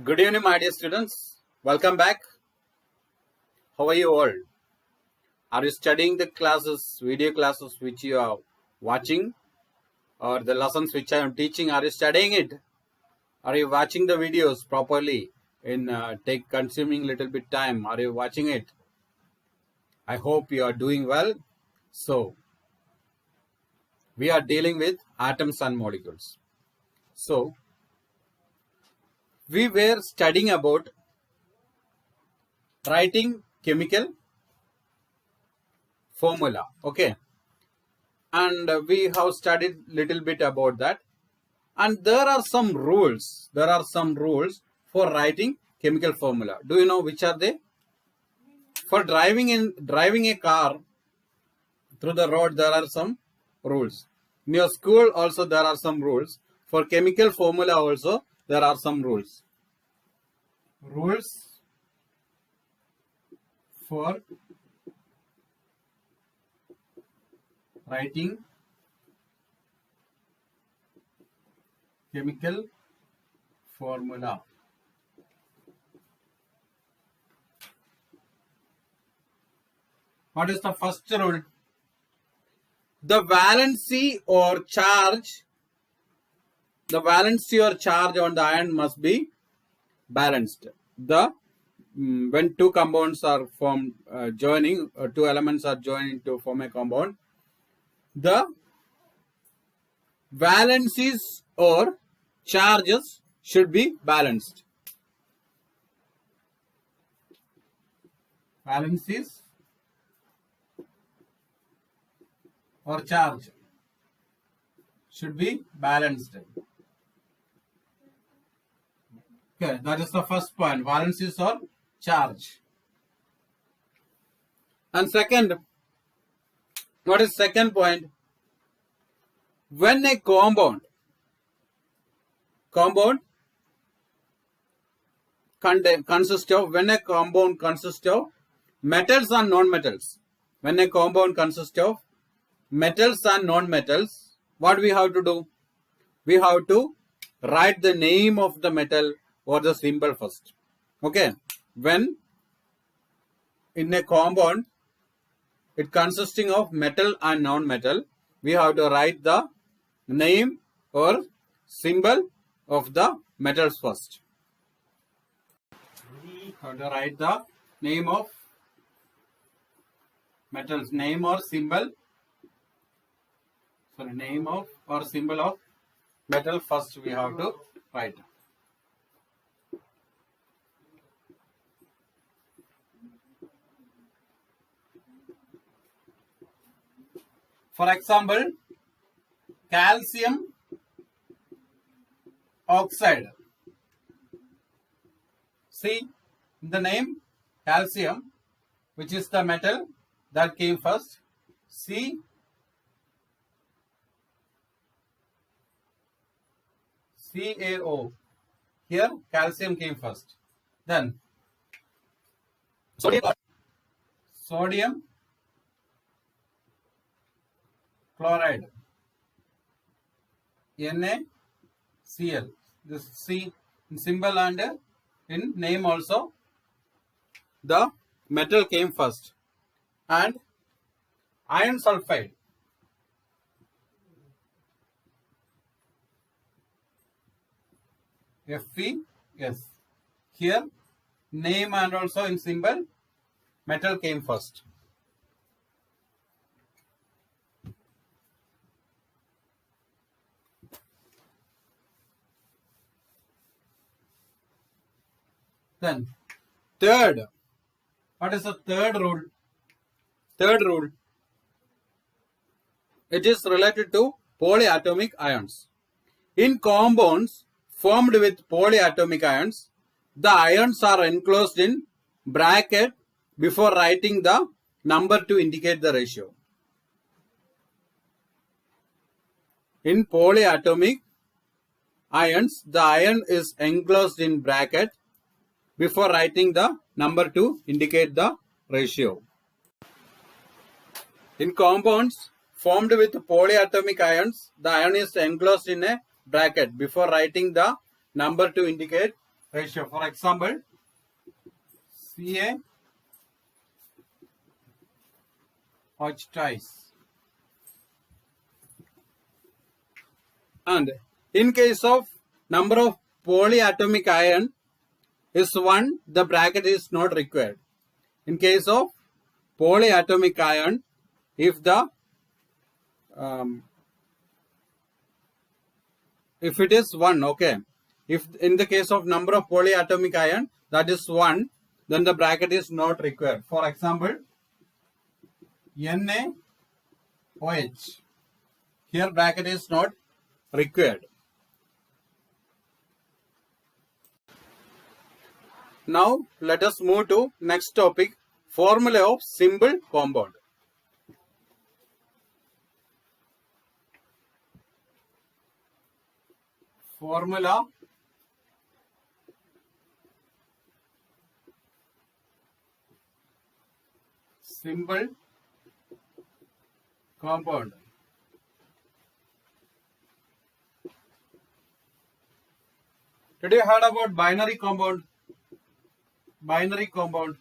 Good evening, my dear students. Welcome back. How are you all? Are you studying the classes, video classes which you are watching, or the lessons which I am teaching? Are you studying it? Are you watching the videos properly? In consuming little bit time. Are you watching it? I hope you are doing well. So we are dealing with atoms and molecules. So we were studying about writing chemical formula. Okay. And we have studied little bit about that, and there are some rules for writing chemical formula. Do you know which are they? For driving a car through the road, there are some rules. In your school also there are some rules. For chemical formula also there are some rules for writing chemical formula. What is the first rule? The valency or charge on the ion must be balanced. When two compounds are formed, two elements are joining to form a compound, the valencies or charges should be balanced. Valencies or charge should be balanced. Okay, that is the first point. Valencies or charge. And second, what is second point? When a compound consists of metals and non-metals. When a compound consists of metals and non-metals, what we have to do? We have to write the name of the metal or the symbol first. Okay. When in a compound it consisting of metal and non-metal, we have to write the name or symbol of the metals first. We have to write the name of metals, name or symbol of metal first we have to write. For example, calcium oxide. See the name calcium, which is the metal that came first. CaO. Here calcium came first. Then sodium chloride, NaCl. This C in symbol and in name also the metal came first. And iron sulfide, Fe. Yes, here name and also in symbol metal came first. Then third, what is the third rule? Third rule, it is related to polyatomic ions. In compounds formed with polyatomic ions, the ions are enclosed in bracket before writing the number to indicate the ratio. In polyatomic ions, the ion is enclosed in bracket before writing the number to indicate the ratio. In compounds formed with polyatomic ions, the ion is enclosed in a bracket before writing the number to indicate ratio. For example, CaOH twice. And in case of number of polyatomic ion is 1, the bracket is not required. In case of polyatomic ion, if it is 1, okay. If in the case of number of polyatomic ion, that is 1, then the bracket is not required. For example, NaOH. Here bracket is not required. Now let us move to next topic, formula of simple compound. Formula simple compound. Did you heard about binary compound? Binary compound.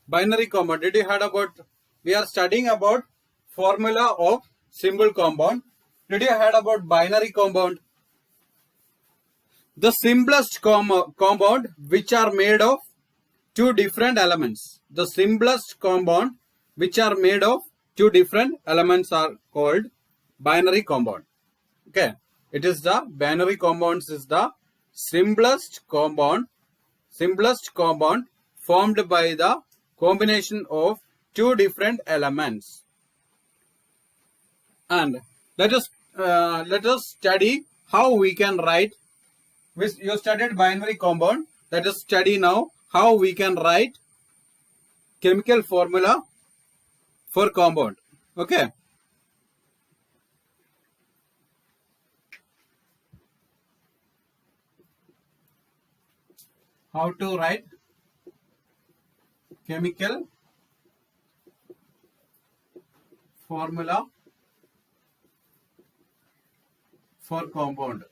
Binary compound. Did you heard about? We are studying about formula of simple compound. Did you heard about binary compound? The simplest compound which are made of two different elements. The simplest compound which are made of two different elements are called binary compound. Okay, it is the binary compounds is the simplest compound formed by the combination of two different elements. And let us study how we can write. You studied binary compound. Let us study now how we can write chemical formula for compound. Okay. How to write chemical formula for compound.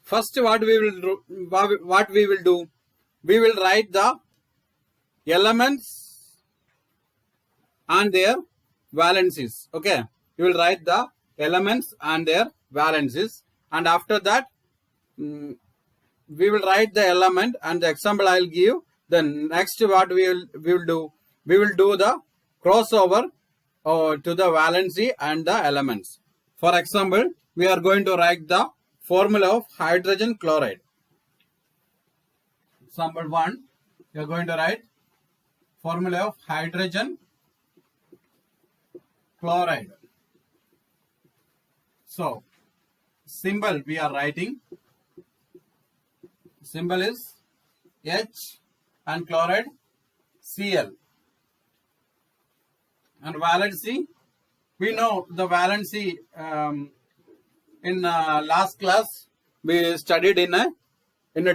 First, what we will do, we will write the elements and their valencies. Okay, you will write the elements and their valencies, and after that, we will write the element and the example I will give. Then next, what we will do, we will do the crossover to the valency and the elements. For example, we are going to write the formula of hydrogen chloride. Example 1, you are going to write formula of hydrogen chloride. So, symbol we are writing. Symbol is H and chloride Cl. And valency, we know the valency. In last class, we studied in a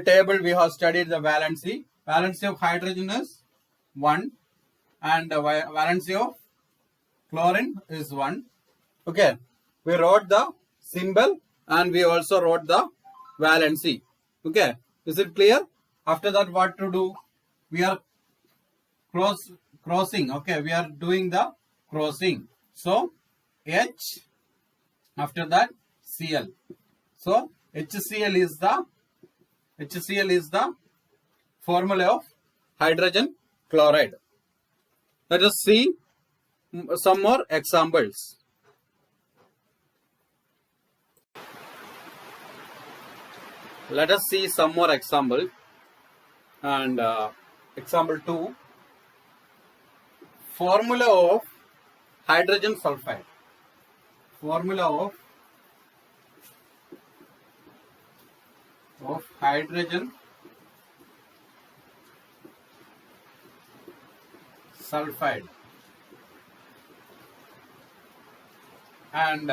table. We have studied the valency. Valency of hydrogen is 1, and the valency of chlorine is 1. Okay, we wrote the symbol and we also wrote the valency. Okay, is it clear? After that, what to do? We are crossing. Okay, we are doing the crossing. So H, after that Cl. So HCl is the formula of hydrogen chloride. Let us see some more examples. Let us see some more example. And example 2, formula of hydrogen sulfide. Formula of hydrogen sulfide. And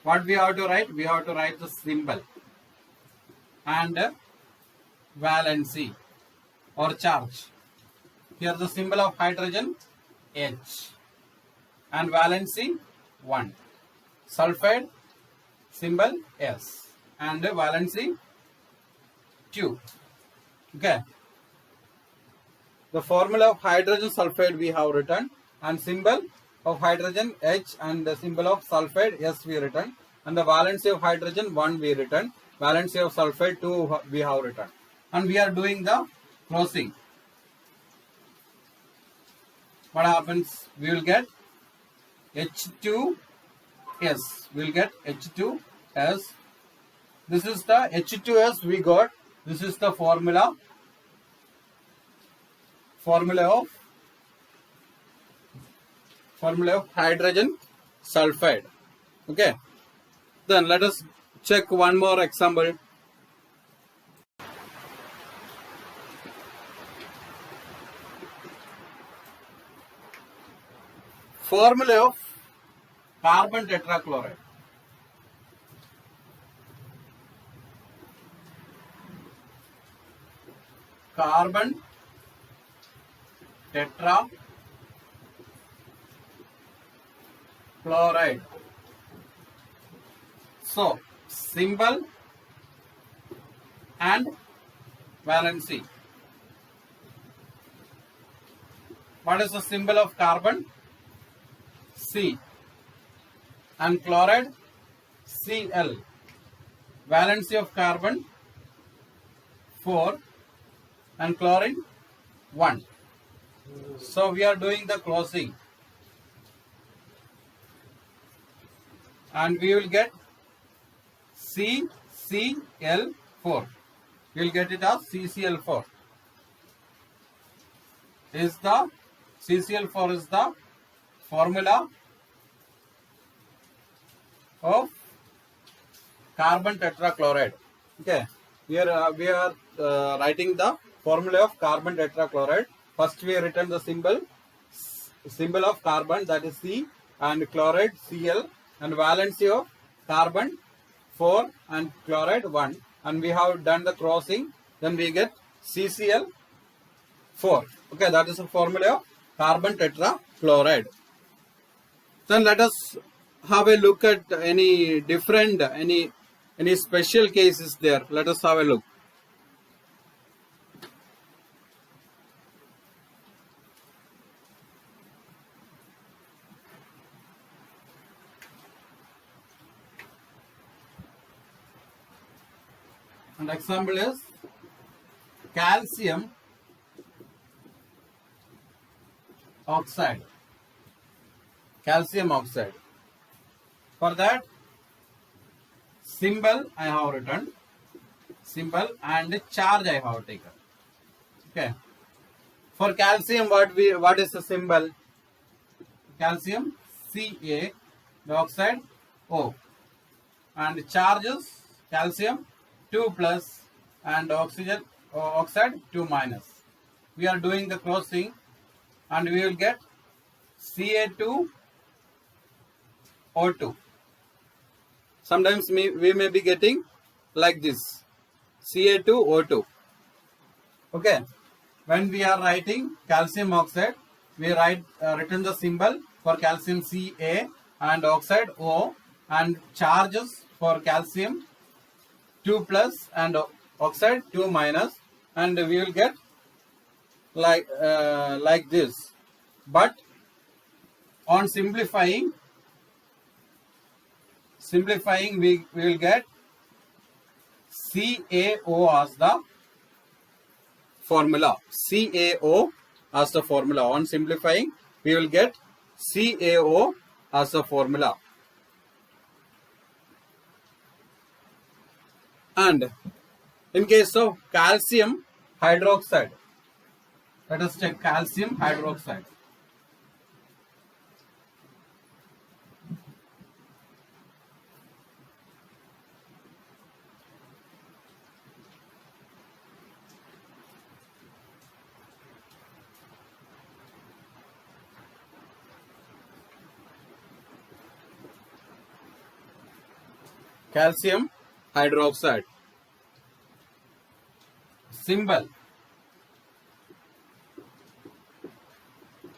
what we have to write? We have to write the symbol and valency or charge. Here the symbol of hydrogen H and valency 1. Sulfide symbol S and valency 2. Okay. The formula of hydrogen sulfide we have written, and symbol of hydrogen H and the symbol of sulfide S we written, and the valency of hydrogen 1 we written, valency of sulfide 2 we have written, and we are doing the closing. What happens? We will get H2S. We will get H2S. This is the H2S we got. This is the formula of hydrogen sulfide. Okay. Then let us check one more example. Formula of carbon tetrachloride. Carbon tetrachloride. So, symbol and valency. What is the symbol of carbon? C. And chloride? Cl. Valency of carbon 4 and chlorine 1. So we are doing the closing, and we will get CCl4. We will get it as CCl4. CCl4 is the formula of carbon tetrachloride. Okay, we are writing the formula of carbon tetrachloride. First we have written the symbol of carbon, that is C, and chloride Cl, and valency of carbon 4 and chloride 1, and we have done the crossing. Then we get CCl4. Okay, that is the formula of carbon tetrachloride. Then let us have a look at any different, any special cases there. Let us have a look. And example is calcium oxide. Calcium oxide. For that, symbol I have written, symbol and charge I have taken. Okay. For calcium, what is the symbol? Calcium Ca, the oxide O, and charges calcium 2 plus and oxygen oxide 2 minus. We are doing the closing, and we will get Ca2O2. Sometimes we may be getting like this, Ca2O2. Okay. When we are writing calcium oxide, we written the symbol for calcium Ca and oxide O, and charges for calcium 2 plus and oxide 2 minus, and we will get like this. But on simplifying we will get CaO as the formula. CaO as the formula. On simplifying we will get CaO as the formula. And in case of calcium hydroxide, let us check calcium hydroxide. calcium hydroxide. Symbol,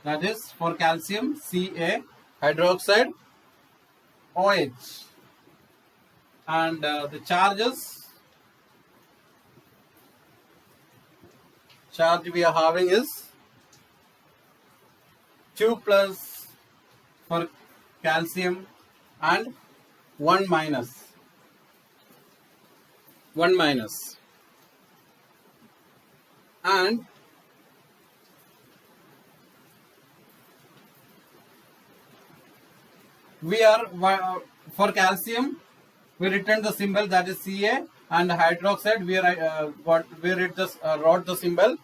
that is for calcium Ca, hydroxide OH, and the charge we are having is 2 plus for calcium and 1 minus. And we are for calcium we written the symbol, that is Ca, and hydroxide we wrote the symbol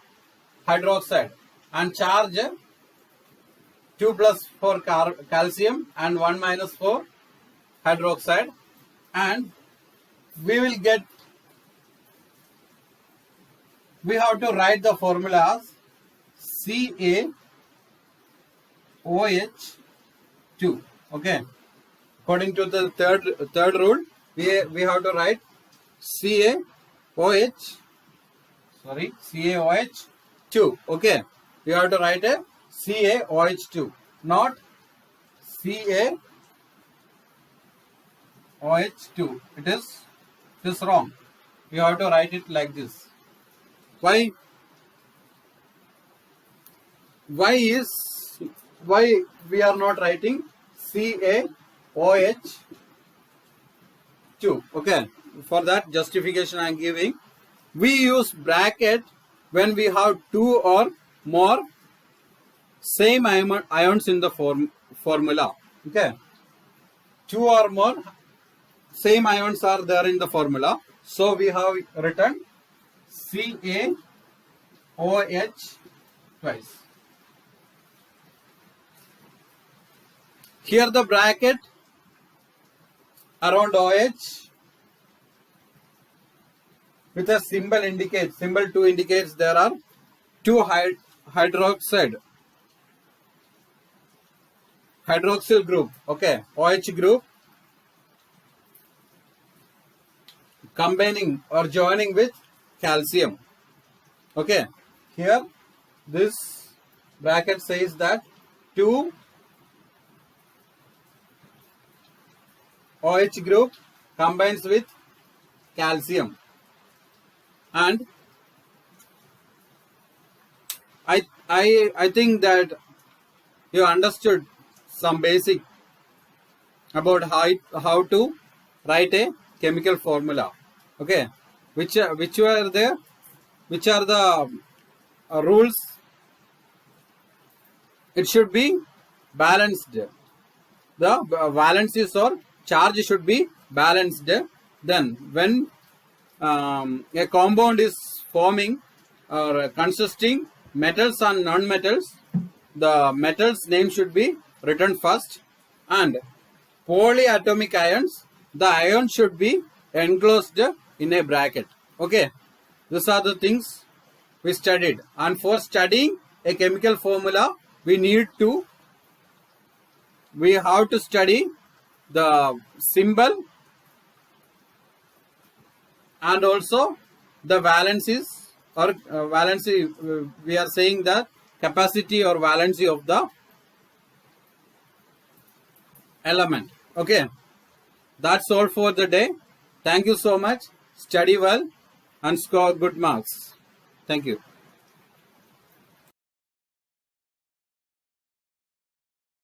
hydroxide, and charge 2 plus for calcium and 1 minus for hydroxide, and we have to write the formula as CaOH2. Okay, according to the third rule, we have to write CaOH2. Okay, we have to write a CaOH2, not CaOH2. It is wrong. We have to write it like this. Why we are not writing CaOH2? Okay, for that justification I am giving. We use bracket when we have 2 or more same ions in the formula. Okay, 2 or more same ions are there in the formula, so we have written CaOH twice. Here the bracket around OH with a symbol indicates, symbol 2 indicates there are 2 hydroxyl group. Okay, OH group combining or joining with calcium. Okay, here this bracket says that 2 OH group combines with calcium, and I think that you understood some basic about how to write a chemical formula. Okay, which are the rules? It should be balanced. The valencies or charge should be balanced. Then when a compound is forming or consisting metals and non-metals, the metals name should be written first, and polyatomic ions, the ion should be enclosed in a bracket. Okay, these are the things we studied, and for studying a chemical formula we have to study the symbol and also the valencies or valency. We are saying the capacity or valency of the element. Okay, that's all for the day. Thank you so much. Study well and score good marks. Thank you.